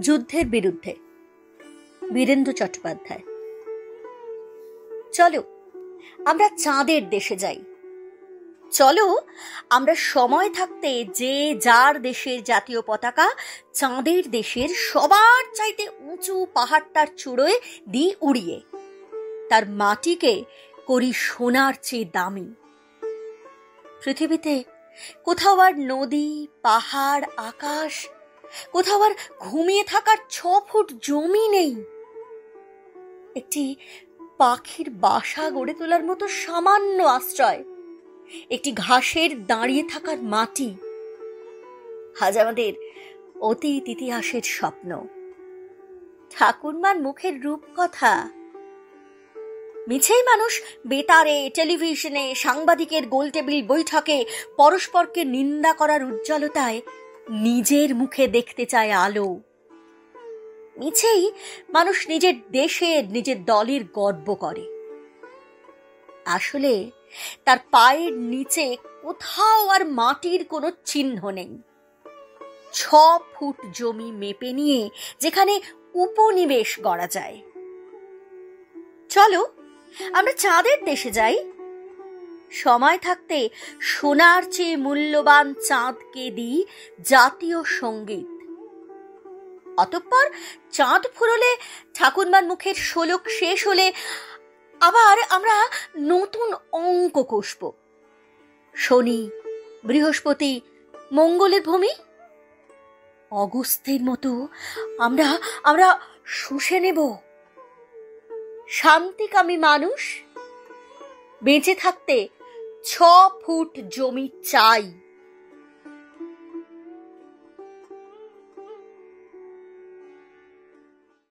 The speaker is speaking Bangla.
যুদ্ধের বিরুদ্ধে, বীরেন্দ্র চট্টোপাধ্যায়। চলো আমরা চাঁদের দেশে যাই। চলো আমরা সময় থাকতে যে যার দেশের জাতীয় পতাকা চাঁদের দেশের সবার চাইতে উঁচু পাহাড়টার চূড়োয় দিই উড়িয়ে, তার মাটিকে করি সোনার চেয়ে দামি। পৃথিবীতে কোথাও আর নদী, পাহাড়, আকাশ, কোথাও আর ঘুমিয়ে থাকার 6 ফুট জমি নেই। একটি পাখির বাসা গড়ে তোলার মতো সামান্য আশ্রয়, একটি ঘাসের দাঁড়িয়ে থাকার মাটি, আজ আমাদের অতীত ইতিহাসের স্বপ্ন, ঠাকুরমার মুখের রূপকথা। মিছেই মানুষ বেতারে, টেলিভিশনে, সাংবাদিকের গোলটেবিল বৈঠকে পরস্পরকে নিন্দা করার উজ্জ্বলতায় নিজের মুখে দেখতে চায় আলো। মিছেই মানুষ নিজের দেশের, নিজের দলের গর্ব করে। আসলে তার পায়ের নিচে কোথাও আর মাটির কোনো চিহ্ন নেই। 6 ফুট জমি মেপে নিয়ে যেখানে উপনিবেশ গড়া যায়। চলো আমরা চাঁদের দেশে যাই। সময় থাকতে সোনার চেয়ে মূল্যবান চাঁদকে দিই জাতীয় সঙ্গীত। অতঃপর চাঁদ ফুরলে, ঠাকুরমার মুখের শোলক শেষ হলে আবার আমরা নতুন অঙ্ক কষব। শনি, বৃহস্পতি, মঙ্গলের ভূমি, অগস্ত্যের মতো আমরা আমরা শুষে নেব। শান্তিকামী মানুষ, বেঁচে থাকতে 6 ফুট জমি চাই।